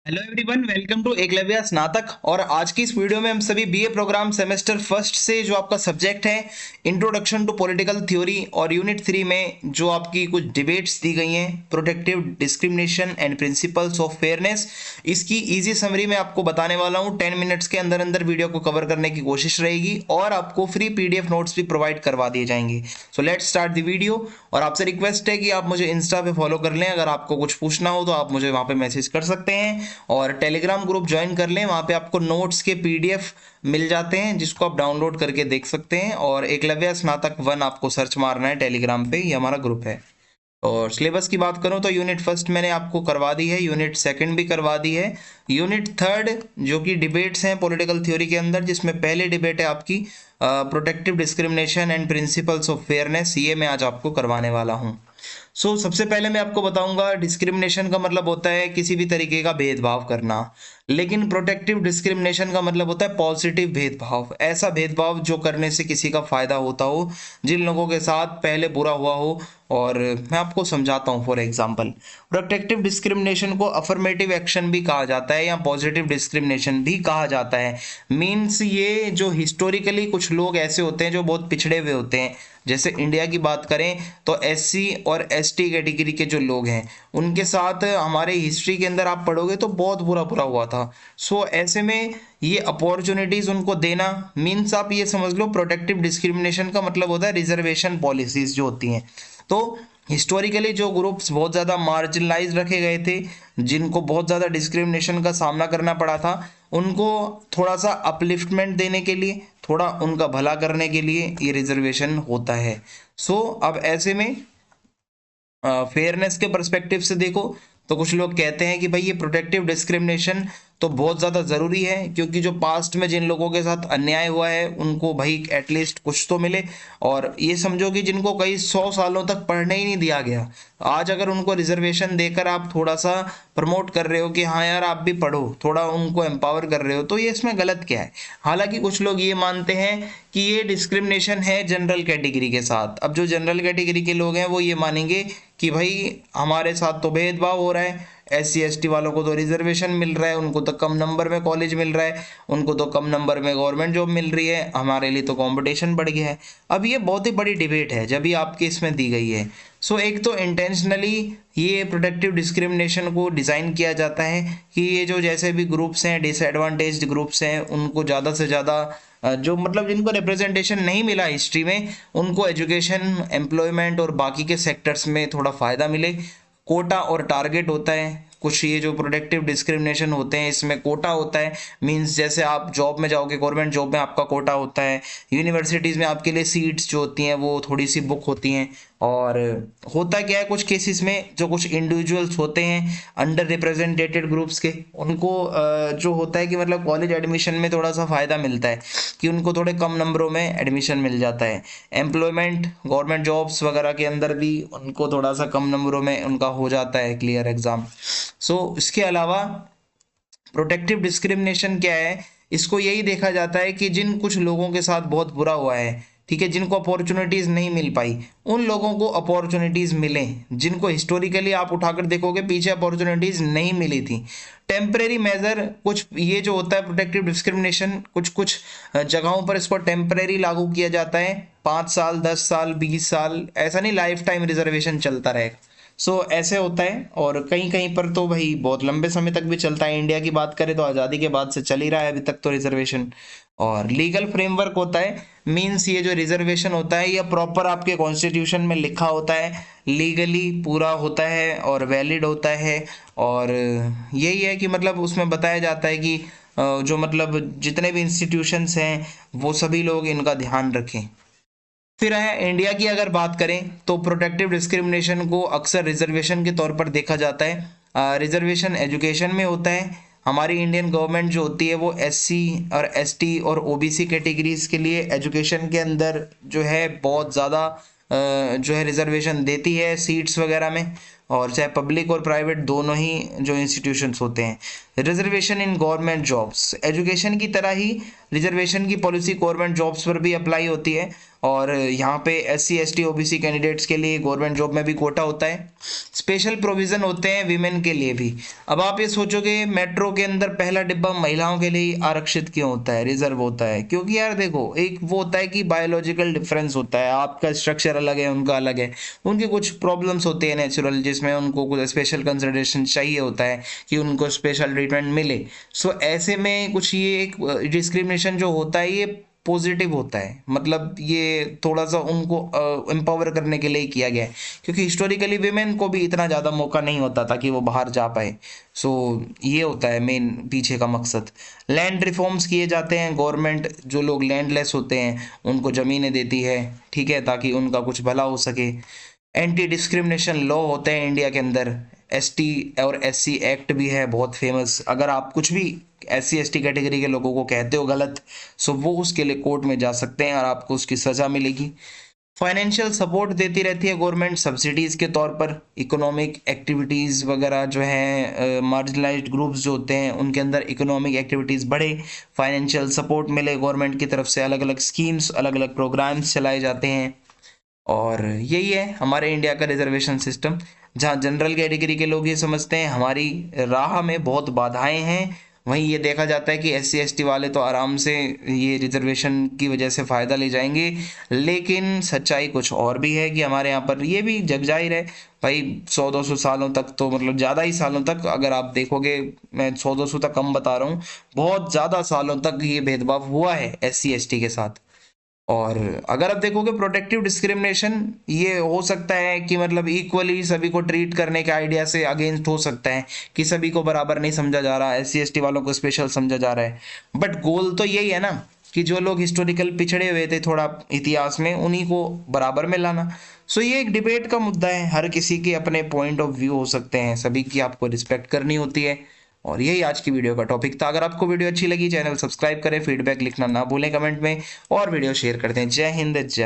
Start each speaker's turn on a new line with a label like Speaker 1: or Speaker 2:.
Speaker 1: Hello everyone, welcome to Eklavya Snatak. और आज की इस वीडियो में हम सभी बीए प्रोग्राम सेमेस्टर फर्स्ट से जो आपका सब्जेक्ट है इंट्रोडक्शन टू पॉलिटिकल थ्योरी और यूनिट 3 में जो आपकी कुछ डिबेट्स दी गई हैं, protective discrimination and principles of fairness, इसकी इजी समरी मैं आपको बताने वाला हूं। 10 मिनट्स के अंदर अंदर वीडियो को कवर करने की कोशिश रहेगी और आपको फ्री पीडीएफ नोट्स भी प्रोवाइड करवा दिए जाएंगे। So let's start the video. और आपसे रिक्वेस्ट है कि आप मुझे इंस्टा पे फॉलो कर लें। अगर आपको कुछ पूछना हो तो आप मुझे वहां पे मैसेज कर सकते हैं और टेलीग्राम ग्रुप ज्वाइन कर लें। वहां पे आपको नोट्स के पीडीएफ मिल जाते हैं जिसको आप डाउनलोड करके देख सकते हैं। और एकलव्य स्नातक 1 आपको सर्च मारना है टेलीग्राम पे, ये हमारा ग्रुप है। और सिलेबस की बात करूं तो यूनिट फर्स्ट मैंने आपको करवा दी है, यूनिट सेकंड भी करवा दी है, यूनिट थर्ड जो कि डिबेट्स हैं पॉलिटिकल थ्योरी के अंदर, जिसमें पहले डिबेट है आपकी protective discrimination and principles of fairness, ये मैं आज आपको करवाने वाला हूं। सबसे पहले मैं आपको बताऊंगा डिस्क्रिमिनेशन का मतलब होता है किसी भी तरीके का भेदभाव करना, लेकिन प्रोटेक्टिव डिस्क्रिमिनेशन का मतलब होता है पॉजिटिव भेदभाव, ऐसा भेदभाव जो करने से किसी का फायदा होता हो, जिन लोगों के साथ पहले बुरा हुआ हो। और मैं आपको समझाता हूँ। फॉर एग्जांपल, प्रोटेक्टिव डिस्क्रिमिनेशन को अफर्मेटिव एक्शन भी कहा जाता है या पॉजिटिव डिस्क्रिमिनेशन भी कहा जाता है। मीन्स ये जो हिस्टोरिकली कुछ लोग ऐसे होते हैं जो बहुत पिछड़े हुए होते हैं, जैसे इंडिया की बात करें तो एससी और एसटी कैटेगरी के जो लोग हैं उनके साथ हमारे हिस्ट्री के अंदर आप पढ़ोगे तो बहुत बुरा बुरा हुआ था। ऐसे में ये अपॉर्चुनिटीज उनको देना, मीन्स आप ये समझ लो प्रोटेक्टिव डिस्क्रिमिनेशन का मतलब होता है रिजर्वेशन पॉलिसीज जो होती हैं। तो हिस्टोरिकली जो ग्रुप्स बहुत ज़्यादा मार्जिनलाइज रखे गए थे, जिनको बहुत ज़्यादा डिस्क्रिमिनेशन का सामना करना पड़ा था, उनको थोड़ा सा अपलिफ्टमेंट देने के लिए, थोड़ा उनका भला करने के लिए ये रिजर्वेशन होता है। अब ऐसे में फेयरनेस के पर्सपेक्टिव से देखो तो कुछ लोग कहते हैं कि भाई ये प्रोटेक्टिव डिस्क्रिमिनेशन तो बहुत ज़्यादा ज़रूरी है, क्योंकि जो पास्ट में जिन लोगों के साथ अन्याय हुआ है उनको भाई एटलीस्ट कुछ तो मिले। और ये समझो कि जिनको कई 100 सालों तक पढ़ने ही नहीं दिया गया, आज अगर उनको रिजर्वेशन देकर आप थोड़ा सा प्रमोट कर रहे हो कि हाँ यार आप भी पढ़ो, थोड़ा उनको एम्पावर कर रहे हो, तो ये इसमें गलत क्या है। हालांकि कुछ लोग ये मानते हैं कि ये डिस्क्रिमिनेशन है जनरल कैटेगरी के साथ। अब जो जनरल कैटेगरी के लोग हैं वो ये मानेंगे कि भाई हमारे साथ तो भेदभाव हो रहा है, एससी एसटी वालों को तो रिजर्वेशन मिल रहा है, उनको तो कम नंबर में कॉलेज मिल रहा है, उनको तो कम नंबर में गवर्नमेंट जॉब मिल रही है, हमारे लिए तो कंपटीशन बढ़ गया है। अब ये बहुत ही बड़ी डिबेट है जब भी आपके इसमें दी गई है। एक तो इंटेंशनली ये प्रोटेक्टिव डिस्क्रिमिनेशन को डिज़ाइन किया जाता है कि ये जो जैसे भी ग्रुप्स हैं, डिसएडवांटेज्ड ग्रुप्स हैं, उनको ज़्यादा से ज़्यादा जो मतलब जिनको रिप्रेजेंटेशन नहीं मिला हिस्ट्री में, उनको एजुकेशन, एम्प्लॉयमेंट और बाकी के सेक्टर्स में थोड़ा फ़ायदा मिले। कोटा और टारगेट होता है कुछ, ये जो प्रोटेक्टिव डिस्क्रिमिनेशन होते हैं इसमें कोटा होता है। मींस जैसे आप जॉब में जाओगे, गवर्नमेंट जॉब में आपका कोटा होता है, यूनिवर्सिटीज़ में आपके लिए सीट्स जो होती हैं वो थोड़ी सी बुक होती हैं। और होता क्या है कुछ केसेस में जो कुछ इंडिविजुअल्स होते हैं अंडर रिप्रेजेंटेटेड ग्रुप्स के, उनको जो होता है कि मतलब कॉलेज एडमिशन में थोड़ा सा फ़ायदा मिलता है कि उनको थोड़े कम नंबरों में एडमिशन मिल जाता है। एम्प्लॉयमेंट, गवर्नमेंट जॉब्स वगैरह के अंदर भी उनको थोड़ा सा कम नंबरों में उनका हो जाता है क्लियर एग्ज़ाम। इसके अलावा प्रोटेक्टिव डिस्क्रिमिनेशन क्या है, इसको यही देखा जाता है कि जिन कुछ लोगों के साथ बहुत बुरा हुआ है, ठीक है, जिनको अपॉर्चुनिटीज़ नहीं मिल पाई, उन लोगों को अपॉर्चुनिटीज़ मिलें, जिनको हिस्टोरिकली आप उठाकर देखोगे पीछे अपॉर्चुनिटीज़ नहीं मिली थी। टेम्परेरी मेजर कुछ ये जो होता है प्रोटेक्टिव डिस्क्रिमिनेशन, कुछ कुछ जगहों पर इसको टेम्परेरी लागू किया जाता है, 5 साल, 10 साल, 20 साल, ऐसा नहीं लाइफ टाइम रिजर्वेशन चलता रहेगा। ऐसे होता है। और कहीं कहीं पर तो भाई बहुत लंबे समय तक भी चलता है। इंडिया की बात करें तो आज़ादी के बाद से चल ही रहा है अभी तक तो रिजर्वेशन। और लीगल फ्रेमवर्क होता है, मींस ये जो रिजर्वेशन होता है ये प्रॉपर आपके कॉन्स्टिट्यूशन में लिखा होता है, लीगली पूरा होता है और वैलिड होता है। और यही है कि मतलब उसमें बताया जाता है कि जो मतलब जितने भी इंस्टीट्यूशंस हैं वो सभी लोग इनका ध्यान रखें। फिर है इंडिया की अगर बात करें तो प्रोटेक्टिव डिस्क्रिमिनेशन को अक्सर रिजर्वेशन के तौर पर देखा जाता है। रिजर्वेशन एजुकेशन में होता है। हमारी इंडियन गवर्नमेंट जो होती है वो एससी और एसटी और ओबीसी कैटेगरीज के लिए एजुकेशन के अंदर जो है बहुत ज़्यादा जो है रिजर्वेशन देती है सीट्स वगैरह में, और चाहे पब्लिक और प्राइवेट दोनों ही जो इंस्टीट्यूशंस होते हैं। Reservation in government jobs, education की तरह ही रिजर्वेशन की पॉलिसी गवर्नमेंट जॉब्स पर भी अप्लाई होती है। और यहाँ पे SC ST OBC कैंडिडेट्स के लिए गवर्नमेंट जॉब में भी कोटा होता है। स्पेशल प्रोविज़न होते हैं वीमेन के लिए भी। अब आप ये सोचोगे मेट्रो के अंदर पहला डिब्बा महिलाओं के लिए आरक्षित क्यों होता है, रिजर्व होता है? क्योंकि यार देखो, एक वो होता है कि बायोलॉजिकल डिफरेंस होता है, आपका स्ट्रक्चर अलग है, उनका अलग है, उनकी कुछ प्रॉब्लम्स होती है नेचुरल, जिसमें उनको कुछ स्पेशल कंसिडरेशन चाहिए होता है कि उनको स्पेशल ट्रीटमेंट मिले। सो ऐसे में कुछ ये एक डिस्क्रिमिनेशन जो होता है ये पॉजिटिव होता है, मतलब ये थोड़ा सा उनको एम्पावर करने के लिए किया गया है, क्योंकि हिस्टोरिकली विमेन को भी इतना ज़्यादा मौका नहीं होता था कि वो बाहर जा पाए। सो ये होता है मेन पीछे का मकसद। लैंड रिफॉर्म्स किए जाते हैं, गवर्नमेंट जो लोग लैंडलेस होते हैं उनको ज़मीनें देती है, ठीक है, ताकि उनका कुछ भला हो सके। एंटी डिस्क्रिमिनेशन लॉ होते हैं इंडिया के अंदर। ST और SC एक्ट भी है बहुत फेमस। अगर आप कुछ भी SC ST कैटेगरी के लोगों को कहते हो गलत, सो वो उसके लिए कोर्ट में जा सकते हैं और आपको उसकी सज़ा मिलेगी। फाइनेंशियल सपोर्ट देती रहती है गवर्नमेंट सब्सिडीज़ के तौर पर। इकोनॉमिक एक्टिविटीज़ वगैरह जो हैं, मार्जिनलाइज्ड ग्रुप्स जो होते हैं उनके अंदर इकोनॉमिक एक्टिविटीज़ बढ़े, फाइनेंशियल सपोर्ट मिले गवर्नमेंट की तरफ से, अलग अलग स्कीम्स, अलग अलग प्रोग्राम्स चलाए जाते हैं। और यही है हमारे इंडिया का रिजर्वेशन सिस्टम, जहाँ जनरल कैटेगरी के लोग ये समझते हैं हमारी राह में बहुत बाधाएं हैं, वहीं ये देखा जाता है कि SC ST वाले तो आराम से ये रिजर्वेशन की वजह से फ़ायदा ले जाएंगे। लेकिन सच्चाई कुछ और भी है कि हमारे यहाँ पर ये भी जग जाहिर है भाई, 100-200 सालों तक तो, मतलब ज़्यादा ही सालों तक अगर आप देखोगे, मैं 100-200 तक कम बता रहा हूँ, बहुत ज़्यादा सालों तक ये भेदभाव हुआ है SC ST के साथ। और अगर आप देखोगे प्रोटेक्टिव डिस्क्रिमिनेशन ये हो सकता है कि मतलब इक्वली सभी को ट्रीट करने के आइडिया से अगेंस्ट हो सकता है कि सभी को बराबर नहीं समझा जा रहा, SC ST वालों को स्पेशल समझा जा रहा है। बट गोल तो यही है ना कि जो लोग हिस्टोरिकल पिछड़े हुए थे थोड़ा इतिहास में, उन्हीं को बराबर में लाना। सो ये एक डिबेट का मुद्दा है, हर किसी के अपने पॉइंट ऑफ व्यू हो सकते हैं, सभी की आपको रिस्पेक्ट करनी होती है। और यही आज की वीडियो का टॉपिक था। अगर आपको वीडियो अच्छी लगी, चैनल सब्सक्राइब करें, फीडबैक लिखना ना भूलें कमेंट में, और वीडियो शेयर कर दें। जय हिंद, जय